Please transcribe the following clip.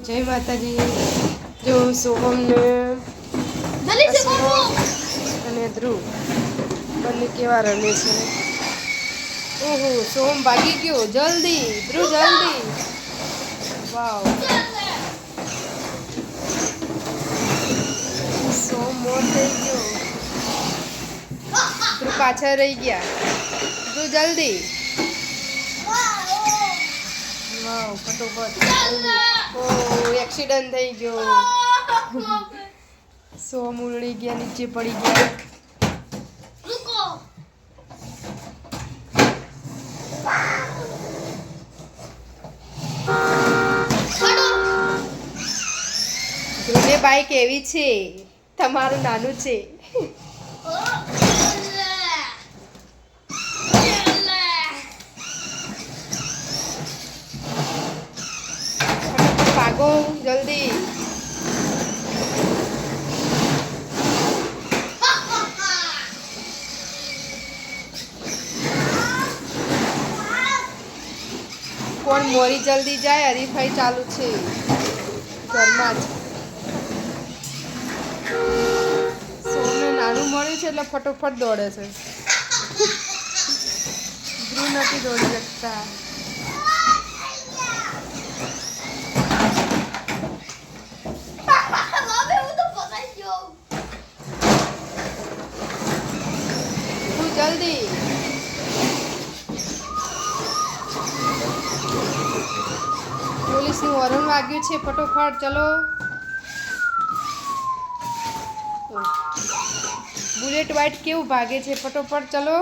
જય માતાજી। જો સોહમને અને ધ્રુવ બંને કેવા રમે છે। ઓહો સોહમ ભાગી ગયો, જલ્દી ધ્રુવ જલ્દી। વાવ સોહમ મોર થઈ ગયો, ધ્રુવ પાછળ રહી ગયા। ધ્રુવ જલ્દી, વાવ ફટોફટ જલ્દી। ઓ એક્સિડન્ટ થઈ ગયો, સોહમ ઉલળી ગયા, નીચે પડી ગયા। ધ્રુવને બાઈક એવી છે, તમારું નાનું છે। ભાગો જલ્દી, કોણ મોરી જલ્દી જાય, હરીફાઈ ચાલુ છે ઘરમાં જ। સોમને નાનું મળ્યું છે એટલે ફટોફટ દોડે છે, ધ્રુવ નથી દોડી શકતા। ધ્રુવ જલ્દી, પોલીસનું હોર્ન વાગ્યું છે, ફટોફટ ચલો। બુલેટ વાઇટ કેવું ભાગે છે, ફટોફટ ચલો।